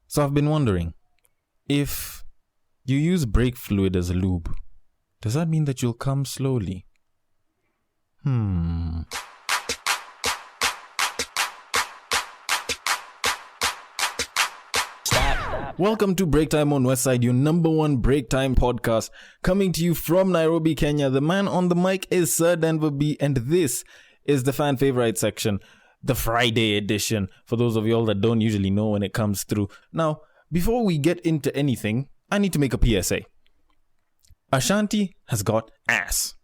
So I've been wondering, if you use brake fluid as a lube, does that mean that you'll come slowly? Welcome to Break Time on Westside, your number one break time podcast, coming to you from Nairobi, Kenya. The man on the mic is Sir Denver B, and this is the fan favorite section, the Friday edition, for those of y'all that don't usually know when it comes through. Now, before we get into anything, I need to make a PSA. Ashanti has got ass.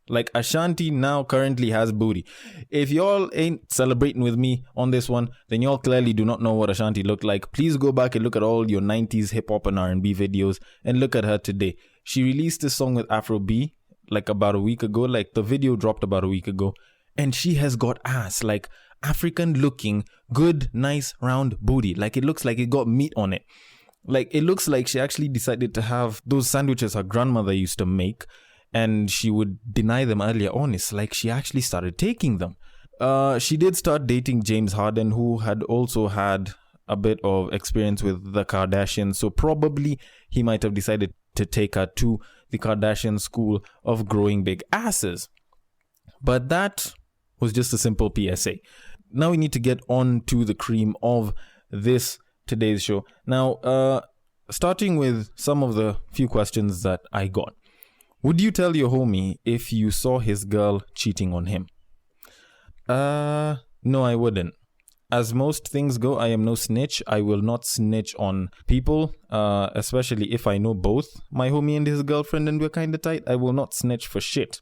Like, Ashanti now currently has booty. If y'all ain't celebrating with me on this one, then y'all clearly do not know what Ashanti looked like. Please go back and look at all your 90s hip-hop and R&B videos and look at her today. She released this song with Afro B like about a week ago. Like, the video dropped about a week ago. And she has got ass. Like, African-looking, good, nice, round booty. Like, it looks like it got meat on it. Like, it looks like she actually decided to have those sandwiches her grandmother used to make, and she would deny them earlier on. It's like she actually started taking them. She did start dating James Harden, who had also had a bit of experience with the Kardashians. So probably he might have decided to take her to the Kardashian school of growing big asses. But that was just a simple PSA. Now we need to get on to the cream of this today's show. Now, starting with some of the few questions that I got. Would you tell your homie if you saw his girl cheating on him? No, I wouldn't. As most things go, I am no snitch. I will not snitch on people, especially if I know both my homie and his girlfriend and we're kind of tight. I will not snitch for shit.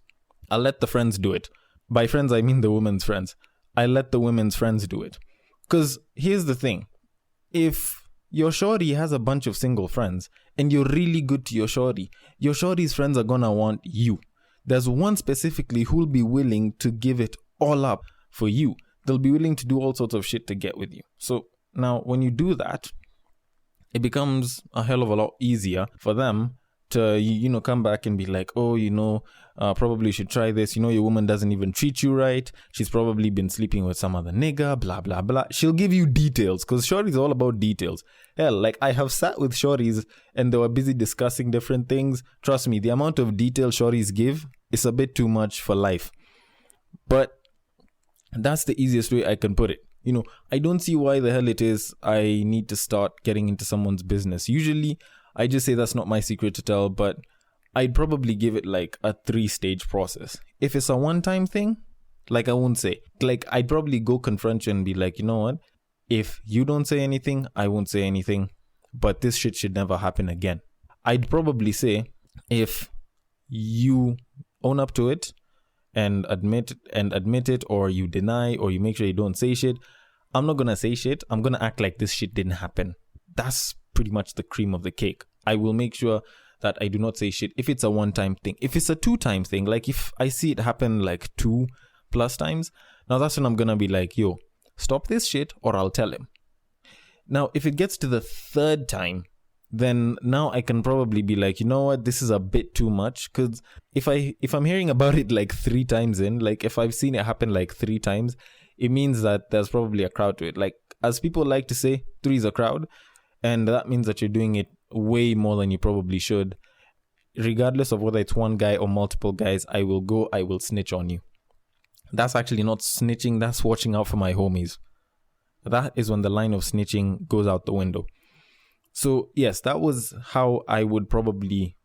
I'll let the friends do it. By friends, I mean the women's friends. I let the women's friends do it. Because here's the thing. If your shorty has a bunch of single friends and you're really good to your shorty's friends are gonna want you. There's one specifically who'll be willing to give it all up for you. They'll be willing to do all sorts of shit to get with you. So now when you do that, it becomes a hell of a lot easier for them to, come back and be like, oh, probably you should try this. Your woman doesn't even treat you right. She's probably been sleeping with some other nigga, blah, blah, blah. She'll give you details because shorty's all about details. Hell, like I have sat with shorties and they were busy discussing different things. Trust me, the amount of detail shorties give is a bit too much for life. But that's the easiest way I can put it. I don't see why the hell it is I need to start getting into someone's business. Usually, I just say that's not my secret to tell, but I'd probably give it like a 3-stage process. If it's a one-time thing, like I won't say. Like I'd probably go confront you and be like, you know what? If you don't say anything, I won't say anything. But this shit should never happen again. I'd probably say if you own up to it and admit it, or you deny, or you make sure you don't say shit, I'm not gonna say shit. I'm gonna act like this shit didn't happen. That's pretty much the cream of the cake. I will make sure that I do not say shit if it's a one-time thing. If it's a 2-time thing, like if I see it happen like 2+ times, now that's when I'm gonna be like, yo, stop this shit or I'll tell him. Now, if it gets to the 3rd time, then now I can probably be like, you know what, this is a bit too much. Because if I'm hearing about it like 3 times in, like if I've seen it happen like 3 times, it means that there's probably a crowd to it. Like, as people like to say, 3 is a crowd. And that means that you're doing it way more than you probably should. Regardless of whether it's one guy or multiple guys, I will snitch on you. That's actually not snitching, that's watching out for my homies. That is when the line of snitching goes out the window. So yes, that was how I would probably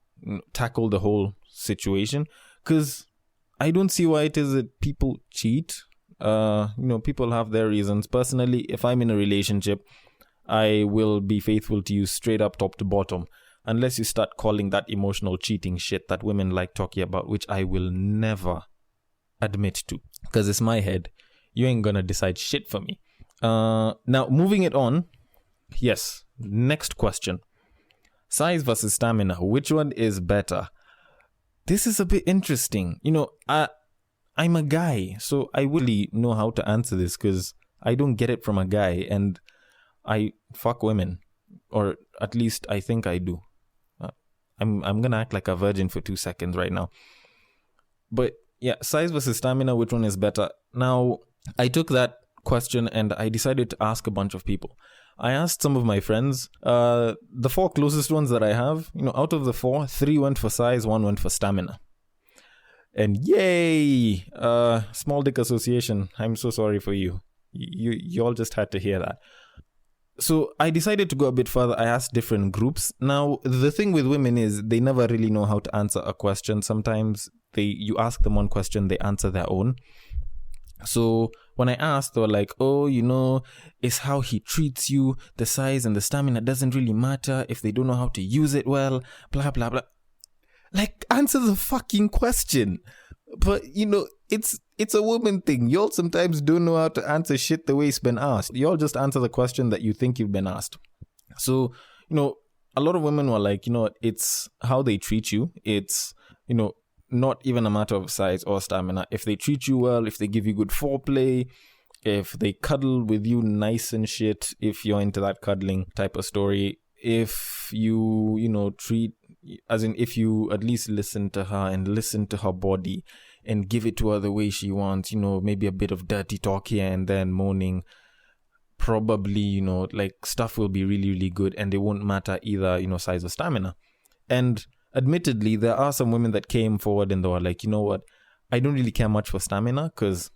tackle the whole situation. Because I don't see why it is that people cheat. People have their reasons. Personally, if I'm in a relationship, I will be faithful to you straight up top to bottom. Unless you start calling that emotional cheating shit that women like talking about, which I will never admit to. Because it's my head. You ain't gonna decide shit for me. Now, moving it on. Yes, next question. Size versus stamina. Which one is better? This is a bit interesting. I'm a guy, so I really know how to answer this because I don't get it from a guy. And I fuck women, or at least I think I do. I'm gonna act like a virgin for 2 seconds right now. But yeah, size versus stamina, which one is better? Now, I took that question and I decided to ask a bunch of people. I asked some of my friends, the 4 closest ones that I have, out of the 4, 3 went for size, 1 went for stamina. And yay! Small dick association. I'm so sorry for you. You all just had to hear that. So I decided to go a bit further. I asked different groups. Now, the thing with women is they never really know how to answer a question. Sometimes you ask them one question, they answer their own. So when I asked, they were like, oh, it's how he treats you. The size and the stamina doesn't really matter if they don't know how to use it well, blah, blah, blah. Like, answer the fucking question. But, it's a woman thing. Y'all sometimes don't know how to answer shit the way it's been asked. Y'all just answer the question that you think you've been asked. So, a lot of women were like, it's how they treat you. It's, not even a matter of size or stamina. If they treat you well, if they give you good foreplay, if they cuddle with you nice and shit, if you're into that cuddling type of story, if you, if you at least listen to her and listen to her body and give it to her the way she wants, maybe a bit of dirty talk here and then moaning, probably, stuff will be really, really good, and it won't matter either, size or stamina. And admittedly, there are some women that came forward and they were like, you know what, I don't really care much for stamina because,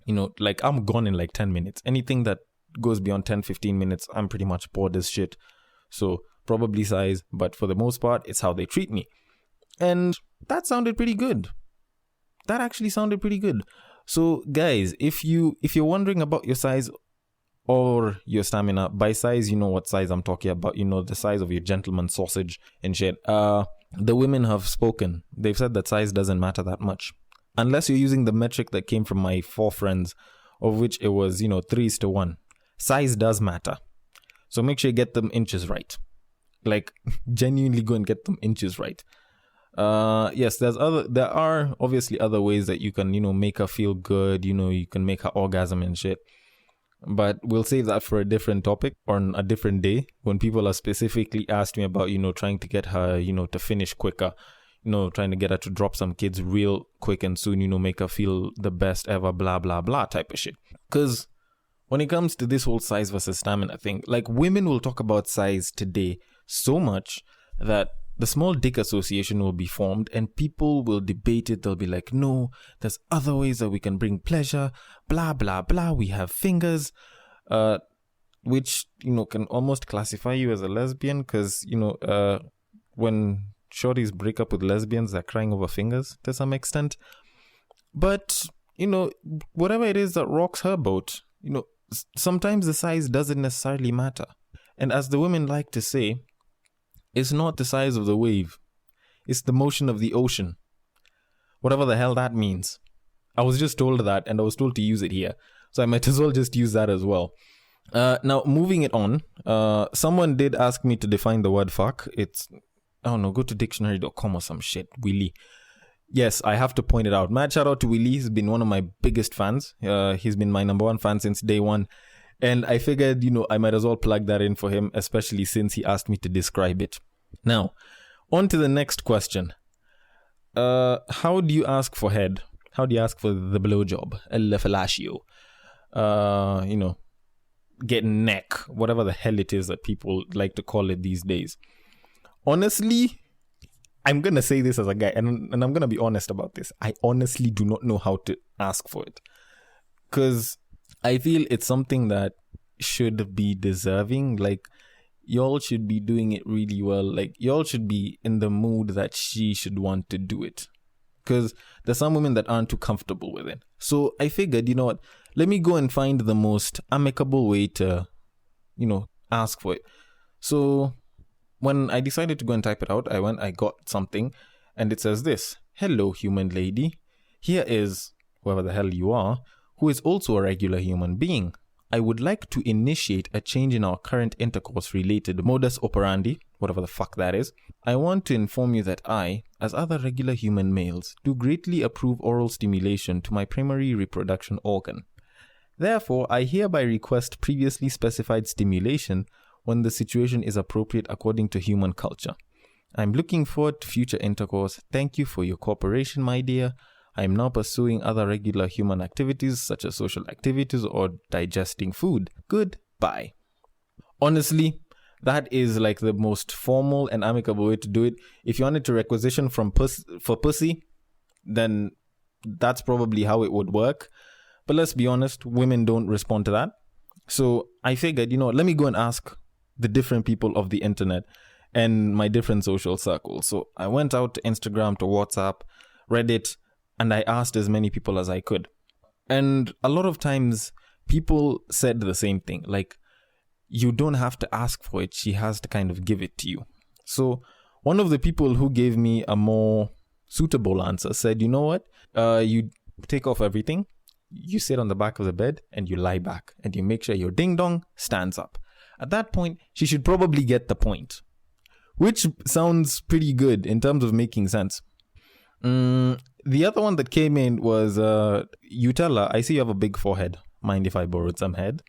I'm gone in like 10 minutes. Anything that goes beyond 10, 15 minutes, I'm pretty much bored as shit. So probably size, but for the most part, it's how they treat me. And that sounded pretty good. That actually sounded pretty good. So guys, if you're wondering about your size or your stamina, by size, you know what size I'm talking about, the size of your gentleman sausage and shit. The women have spoken. They've said that size doesn't matter that much. Unless you're using the metric that came from my 4 friends, of which it was, 3:1. Size does matter. So make sure you get them inches right. Like, genuinely go and get them inches right. Yes, there are obviously other ways that you can, make her feel good, you can make her orgasm and shit. But we'll save that for a different topic or on a different day when people are specifically asked me about, trying to get her, to finish quicker, trying to get her to drop some kids real quick and soon, make her feel the best ever, blah, blah, blah type of shit. Because when it comes to this whole size versus stamina thing, like, women will talk about size today so much that the small dick association will be formed and people will debate it. They'll be like, no, there's other ways that we can bring pleasure, blah, blah, blah. We have fingers, which, can almost classify you as a lesbian because, when shorties break up with lesbians, they're crying over fingers to some extent. But, whatever it is that rocks her boat, sometimes the size doesn't necessarily matter. And as the women like to say, it's not the size of the wave. It's the motion of the ocean. Whatever the hell that means. I was just told that and I was told to use it here. So I might as well just use that as well. Now, moving it on. Someone did ask me to define the word fuck. It's, I don't know, go to dictionary.com or some shit. Willy. Yes, I have to point it out. Mad shout out to Willy. He's been one of my biggest fans. He's been my number 1 fan since day 1. And I figured, I might as well plug that in for him, especially since he asked me to describe it. Now, on to the next question. How do you ask for head? How do you ask for the blowjob? El fellatio. Get neck. Whatever the hell it is that people like to call it these days. Honestly, I'm going to say this as a guy, and I'm going to be honest about this. I honestly do not know how to ask for it. Because I feel it's something that should be deserving. Like, y'all should be doing it really well. Like, y'all should be in the mood that she should want to do it. Because there's some women that aren't too comfortable with it. So I figured, you know what? Let me go and find the most amicable way to, ask for it. So when I decided to go and type it out, I got something, and it says this: "Hello, human lady. Here is whoever the hell you are, who is also a regular human being. I would like to initiate a change in our current intercourse-related modus operandi," whatever the fuck that is. "I want to inform you that I, as other regular human males, do greatly approve oral stimulation to my primary reproduction organ. Therefore, I hereby request previously specified stimulation when the situation is appropriate according to human culture. I'm looking forward to future intercourse. Thank you for your cooperation, my dear. I am now pursuing other regular human activities such as social activities or digesting food. Goodbye." Honestly, that is like the most formal and amicable way to do it. If you wanted to requisition for pussy, then that's probably how it would work. But let's be honest, women don't respond to that. So I figured, let me go and ask the different people of the internet and my different social circles. So I went out to Instagram, to WhatsApp, Reddit, and I asked as many people as I could. And a lot of times people said the same thing. Like, you don't have to ask for it. She has to kind of give it to you. So one of the people who gave me a more suitable answer said, you know what? You take off everything. You sit on the back of the bed and you lie back and you make sure your ding dong stands up. At that point, she should probably get the point, which sounds pretty good in terms of making sense. The other one that came in was, you tell her, I see you have a big forehead. Mind if I borrowed some head?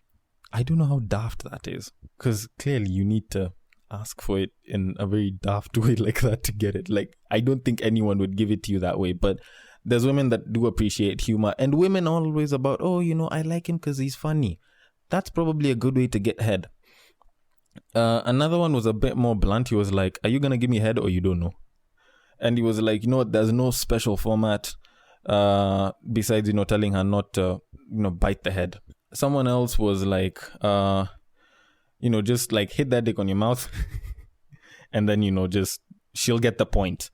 I don't know how daft that is, because clearly you need to ask for it in a very daft way like that to get it. Like, I don't think anyone would give it to you that way, but there's women that do appreciate humor, and women are always about, I like him because he's funny. That's probably a good way to get head. Another one was a bit more blunt. He was like, are you going to give me head or you don't know? And he was like, there's no special format besides, telling her not to, bite the head. Someone else was like, just like hit that dick on your mouth and then, just she'll get the point.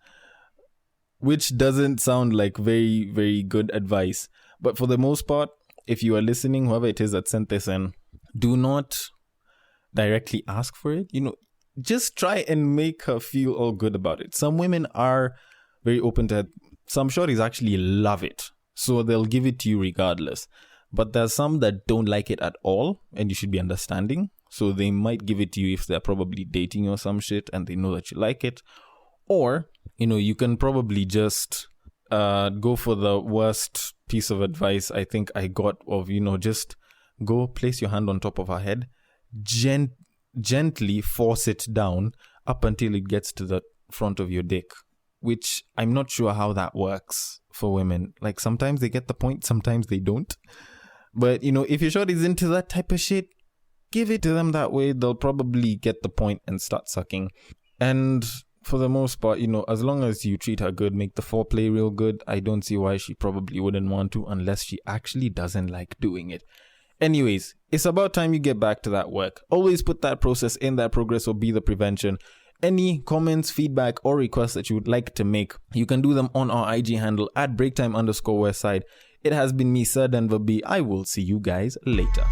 Which doesn't sound like very, very good advice. But for the most part, if you are listening, whoever it is that sent this in, do not directly ask for it. Just try and make her feel all good about it. Some women are very open to it. Some shorties actually love it. So they'll give it to you regardless. But there's some that don't like it at all, and you should be understanding. So they might give it to you if they're probably dating you or some shit and they know that you like it. Or, you can probably just go for the worst piece of advice I think I got of, just go place your hand on top of her head, gently force it down up until it gets to the front of your dick, which I'm not sure how that works for women. Like, sometimes they get the point, sometimes they don't. But, if your shorty's into that type of shit, give it to them that way. They'll probably get the point and start sucking. And for the most part, as long as you treat her good, make the foreplay real good, I don't see why she probably wouldn't want to unless she actually doesn't like doing it. Anyways, it's about time you get back to that work. Always put that process in, that progress will be the prevention. Any comments, feedback, or requests that you would like to make, you can do them on our IG handle at breaktime_westside. It has been me, Sir Denver B. I will see you guys later.